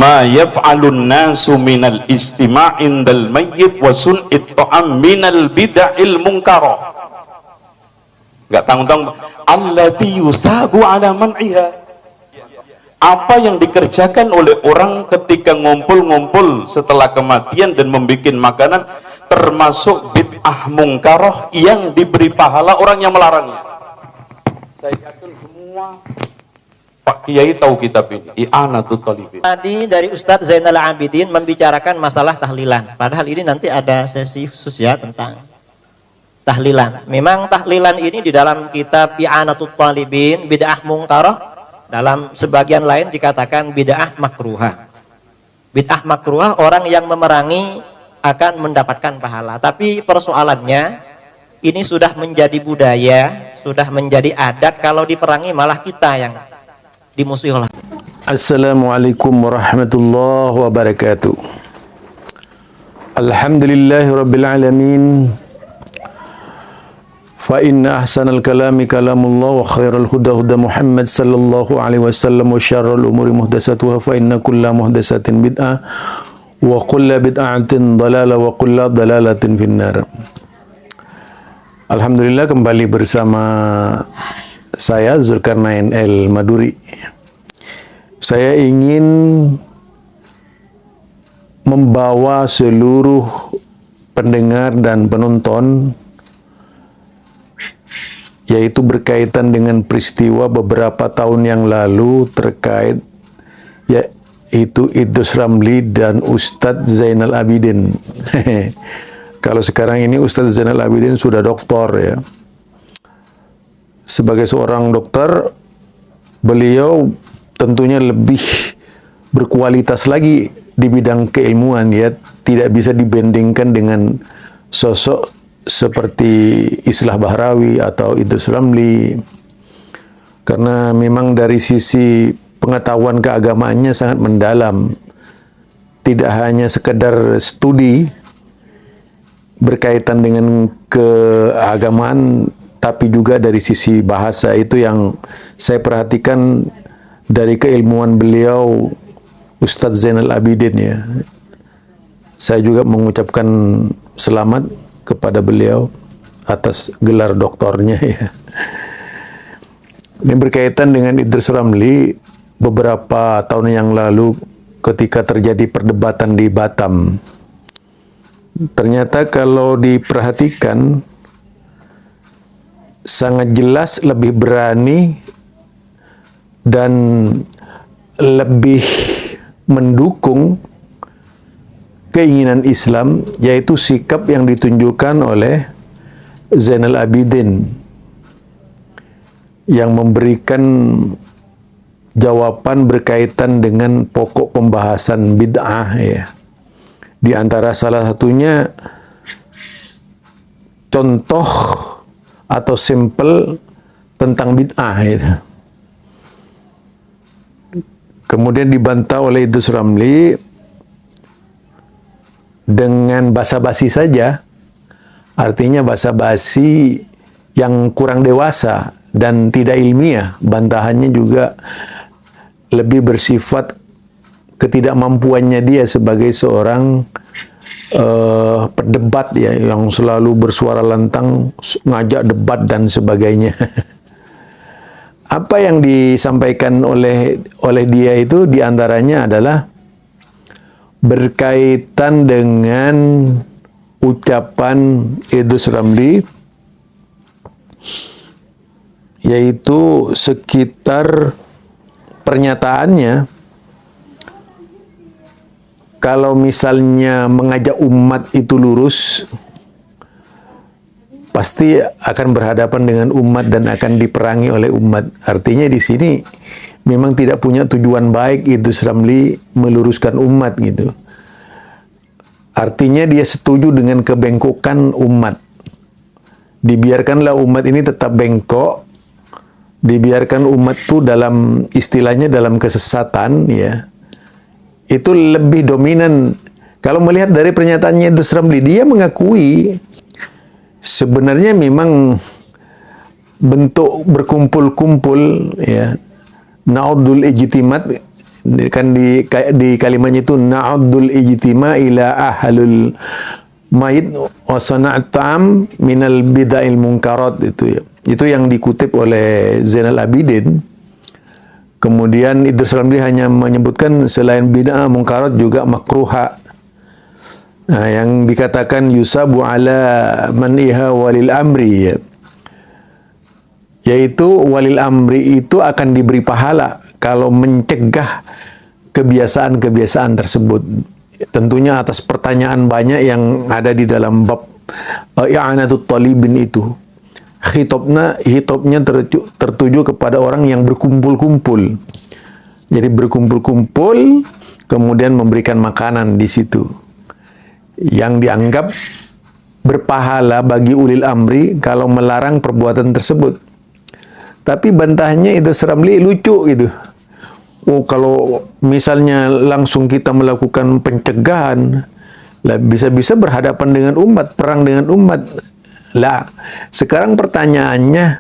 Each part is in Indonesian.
ma yaf'alun nasu minal istima' indal mayyit wa sun'it ta'am minal bid'il munkarah. Enggak tanggung-tanggung, allati yusabu ala man'iha. Apa yang dikerjakan oleh orang ketika ngumpul-ngumpul setelah kematian dan membuat makanan termasuk bid'ah mungkaroh yang diberi pahala orang yang melarangnya. Saya yakin semua Pak Kiai tahu kitab ini, I'anatul Talibin. Tadi dari Ustadz Zainal Abidin membicarakan masalah tahlilan. Padahal ini nanti ada sesi khusus ya tentang tahlilan. Memang tahlilan ini di dalam kitab I'anatul Talibin, bid'ah mungkaroh, dalam sebagian lain dikatakan bid'ah makruhah. Bid'ah makruhah orang yang memerangi akan mendapatkan pahala. Tapi persoalannya ini sudah menjadi budaya, sudah menjadi adat, kalau diperangi malah kita yang dimusuhi oleh. Assalamualaikum warahmatullahi wabarakatuh. Alhamdulillahirabbil alamin. Fa inna ahsanal kalami kalamullah wa khairal huda huda Muhammad sallallahu alaihi wasallam wa syarrul umuri muhdatsatuha fa inna kulla muhdatsatin bid'ah wa kulla bid'atin dhalalah wa kulla dhalalatin finnar. Alhamdulillah, kembali bersama saya Zulkarnain El Maduri. Saya ingin membawa seluruh pendengar dan penonton, yaitu berkaitan dengan peristiwa beberapa tahun yang lalu terkait yaitu Idrus Ramli dan Ustadz Zainal Abidin. Kalau sekarang ini Ustadz Zainal Abidin sudah doktor ya. Sebagai seorang dokter, beliau tentunya lebih berkualitas lagi di bidang keilmuan ya, tidak bisa dibandingkan dengan sosok seperti Islah Bahrawi atau Idrus Ramli, karena memang dari sisi pengetahuan keagamaannya sangat mendalam, tidak hanya sekedar studi berkaitan dengan keagamaan, tapi juga dari sisi bahasa. Itu yang saya perhatikan dari keilmuan beliau Ustadz Zainal Abidin ya. Saya juga mengucapkan selamat kepada beliau atas gelar doktornya ya. Ini berkaitan dengan Idrus Ramli. Beberapa tahun yang lalu ketika terjadi perdebatan di Batam, ternyata kalau diperhatikan sangat jelas lebih berani dan lebih mendukung keinginan Islam, yaitu sikap yang ditunjukkan oleh Zainal Abidin yang memberikan jawaban berkaitan dengan pokok pembahasan bid'ah ya. Di antara salah satunya contoh atau sampel tentang bid'ah itu. Kemudian dibantah oleh Idrus Ramli dengan basa-basi saja, artinya basa-basi yang kurang dewasa dan tidak ilmiah. Bantahannya juga lebih bersifat ketidakmampuannya dia sebagai seorang pendebat ya, yang selalu bersuara lantang, ngajak debat dan sebagainya. Apa yang disampaikan oleh dia itu diantaranya adalah berkaitan dengan ucapan Idrus Ramli, yaitu sekitar pernyataannya kalau misalnya mengajak umat itu lurus, pasti akan berhadapan dengan umat dan akan diperangi oleh umat. Artinya di sini memang tidak punya tujuan baik Idrus Ramli meluruskan umat gitu. Artinya dia setuju dengan kebengkokan umat. Dibiarkanlah umat ini tetap bengkok, dibiarkan umat itu dalam istilahnya dalam kesesatan ya. Itu lebih dominan. Kalau melihat dari pernyataannya Idrus Ramli, dia mengakui sebenarnya memang bentuk berkumpul-kumpul ya, naudul ijtimat Kan di kalimatnya itu na'uddul ijtima ila ahlul mayit wa sana'at ta'am minal bid'il munkarat, itu ya. Itu yang dikutip oleh Zainal Abidin. Kemudian Idrus Ramli hanya menyebutkan selain bid'ah munkarat juga makruha. Nah, yang dikatakan yusabu ala maniha walil amri, ya. Yaitu walil amri itu akan diberi pahala kalau mencegah kebiasaan-kebiasaan tersebut. Tentunya atas pertanyaan banyak yang ada di dalam bab i'anatut talibin itu. Hitobnya tertuju kepada orang yang berkumpul-kumpul. Jadi berkumpul-kumpul, kemudian memberikan makanan di situ. Yang dianggap berpahala bagi ulil amri kalau melarang perbuatan tersebut. Tapi bantahnya itu Ramli lucu gitu. Oh, kalau misalnya langsung kita melakukan pencegahan, lah bisa-bisa berhadapan dengan umat, perang dengan umat. Lah, sekarang pertanyaannya,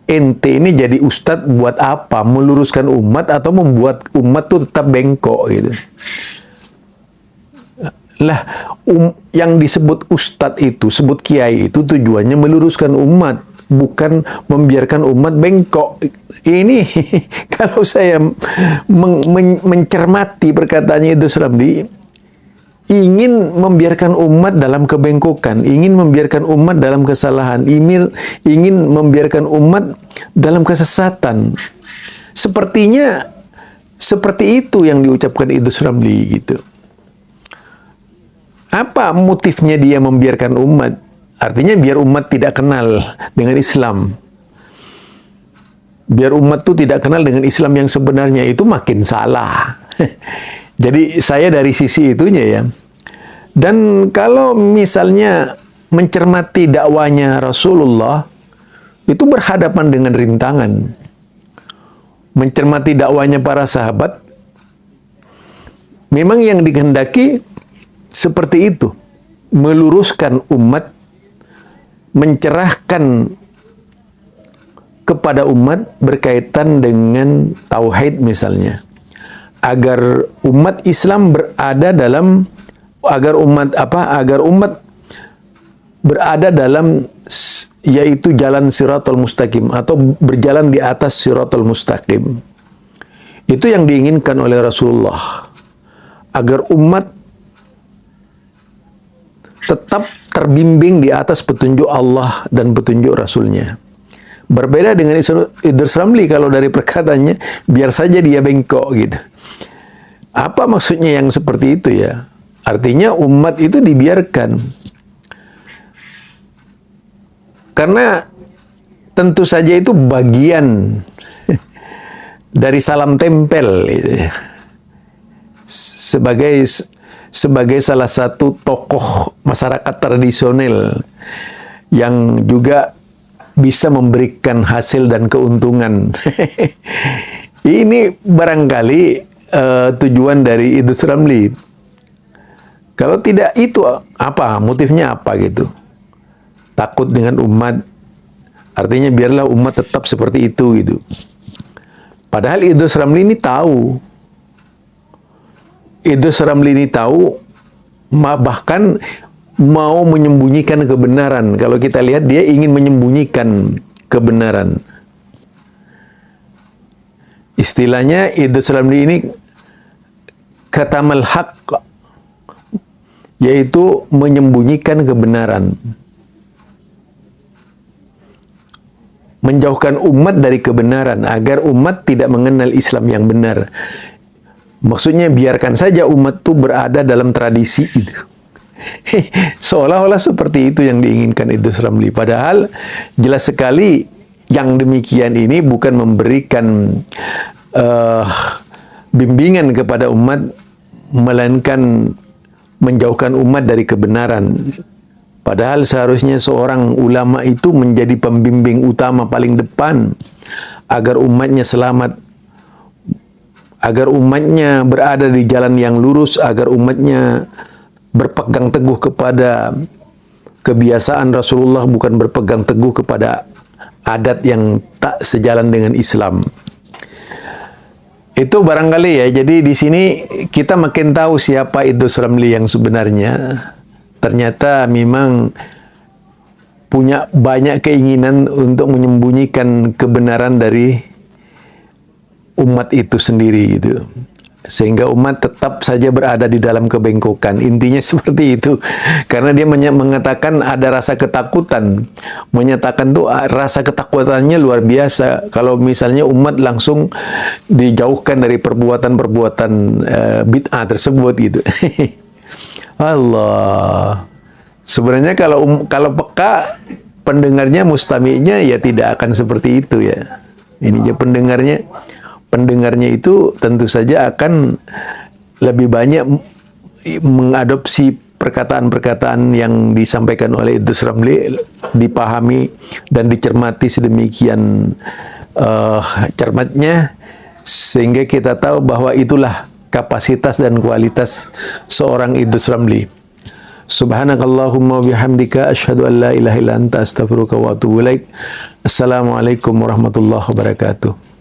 ente ini jadi ustadz buat apa? Meluruskan umat atau membuat umat tuh tetap bengkok gitu? Lah, yang disebut ustadz itu, sebut kiai itu tujuannya meluruskan umat, bukan membiarkan umat bengkok. Ini kalau saya mencermati perkataannya Idrus Ramli, ingin membiarkan umat dalam kebengkokan, ingin membiarkan umat dalam kesalahan, ingin membiarkan umat dalam kesesatan. Sepertinya seperti itu yang diucapkan Idrus Ramli gitu. Apa motifnya dia membiarkan umat? Artinya biar umat tidak kenal dengan Islam. Biar umat itu tidak kenal dengan Islam yang sebenarnya, itu makin salah. Jadi saya dari sisi itunya ya. Dan kalau misalnya mencermati dakwanya Rasulullah, itu berhadapan dengan rintangan. Mencermati dakwanya para sahabat, memang yang dikehendaki seperti itu. Meluruskan umat, mencerahkan kepada umat berkaitan dengan tauhid misalnya, agar umat Islam berada dalam agar umat berada dalam yaitu jalan siratal mustaqim atau berjalan di atas siratal mustaqim. Itu yang diinginkan oleh Rasulullah, agar umat tetap terbimbing di atas petunjuk Allah dan petunjuk Rasulnya. Berbeda dengan Idrus Ramli, kalau dari perkataannya biar saja dia bengkok gitu. Apa maksudnya yang seperti itu ya? Artinya umat itu dibiarkan. Karena tentu saja itu bagian dari salam tempel gitu. Sebagai salah satu tokoh masyarakat tradisional yang juga bisa memberikan hasil dan keuntungan. Ini barangkali tujuan dari Idrus Ramli. Kalau tidak itu apa? Motifnya apa gitu? Takut dengan umat. Artinya biarlah umat tetap seperti itu gitu. Padahal Idrus Ramli ini tahu. Idrus Ramli ini tahu, bahkan mau menyembunyikan kebenaran. Kalau kita lihat, dia ingin menyembunyikan kebenaran. Istilahnya Idrus Ramli ini katamal haqq, yaitu menyembunyikan kebenaran, menjauhkan umat dari kebenaran agar umat tidak mengenal Islam yang benar. Maksudnya biarkan saja umat itu berada dalam tradisi itu. Seolah-olah seperti itu yang diinginkan Idrus Ramli. Padahal jelas sekali yang demikian ini bukan memberikan bimbingan kepada umat, melainkan menjauhkan umat dari kebenaran. Padahal seharusnya seorang ulama itu menjadi pembimbing utama paling depan agar umatnya selamat, agar umatnya berada di jalan yang lurus, agar umatnya berpegang teguh kepada kebiasaan Rasulullah, bukan berpegang teguh kepada adat yang tak sejalan dengan Islam. Itu barangkali ya. Jadi di sini kita makin tahu siapa Idrus Ramli yang sebenarnya. Ternyata memang punya banyak keinginan untuk menyembunyikan kebenaran dari umat itu sendiri gitu. Sehingga umat tetap saja berada di dalam kebengkokan. Intinya seperti itu. Karena dia mengatakan ada rasa ketakutan. Menyatakan tuh rasa ketakutannya luar biasa. Kalau misalnya umat langsung dijauhkan dari perbuatan-perbuatan bid'ah tersebut gitu. Allah. Sebenarnya kalau peka pendengarnya mustami'nya ya tidak akan seperti itu ya. Ini aja pendengarnya itu tentu saja akan lebih banyak mengadopsi perkataan-perkataan yang disampaikan oleh Idrus Ramli, dipahami dan dicermati sedemikian cermatnya, sehingga kita tahu bahwa itulah kapasitas dan kualitas seorang Idrus Ramli. Subhanakallahumma bihamdika asyhadu an la ilaha illa anta astaghfiruka wa atubu ilaik. Assalamualaikum warahmatullahi wabarakatuh.